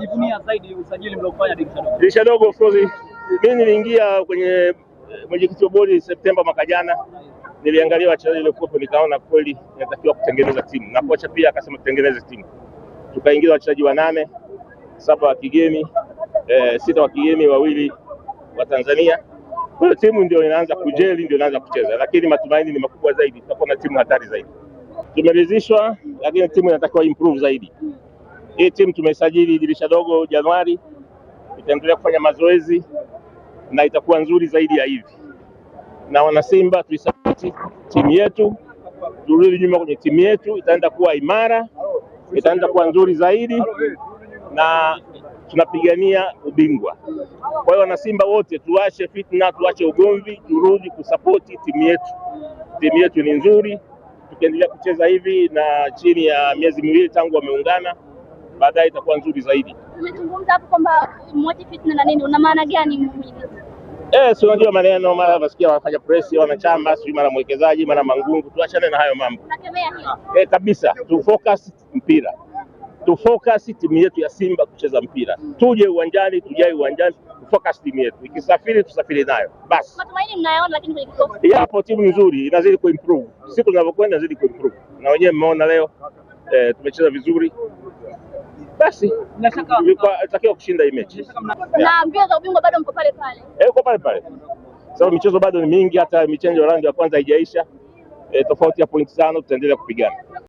unajivunia zaidi usajili mliofanya dirisha dogo? Dirisha dogo, of course, mimi niliingia kwenye mwenyekiti wa bodi Septemba mwaka jana. Niliangalia wachezaji waliokuwepo nikaona kweli inatakiwa kutengeneza timu, na kocha pia akasema tutengeneze timu. Tukaingiza wachezaji 8, 7 wa kigeni, 6 wa kigeni, 2 wa Tanzania. Kwa timu ndio inaanza kujeli, ndio inaanza kucheza, lakini matumaini ni makubwa zaidi, tutakuwa na timu hatari zaidi. Tumeridhishwa, lakini timu inatakiwa improve zaidi. Hii timu tumesajili dirisha dogo Januari, itaendelea kufanya mazoezi na itakuwa nzuri zaidi ya hivi. Na wana Simba tuisapoti timu yetu, turudi nyuma kwenye timu yetu, itaenda kuwa imara, itaenda kuwa nzuri zaidi na tunapigania ubingwa. Kwa hiyo wana Simba wote tuache fitna, tuache ugomvi, turudi kusapoti timu yetu. Timu yetu ni nzuri, tukiendelea kucheza hivi na chini ya miezi 2 tangu wameungana, baadaye itakuwa nzuri zaidi. Umezungumza hapo kwamba mwache fitna na nini, una maana gani mimi? Si unajua maneno, mara wasikia wanafanya press, wanachamba, si mara mwekezaji, mara mangungu, tuachane na hayo mambo. Unakemea hiyo? Kabisa, tu focus mpira. Tu focus timu yetu ya Simba kucheza mpira. Tuje uwanjani, tujae uwanjani, focus timu yetu. Ikisafiri tusafiri nayo. Basi. Matumaini mnayaona, lakini kwenye kikosi. Yapo, timu nzuri, inazidi kuimprove. Siku tunavyokwenda inazidi kuimprove. Na wenyewe mmeona leo tumecheza vizuri. Basi, tunatakiwa kushinda hii mechi. Na mbio za ubingwa bado mko pale pale. Uko pale pale. Sababu michezo bado ni mingi, hata michenjo ya raundi ya kwanza haijaisha. Tofauti ya point 5 tutaendelea kupigana.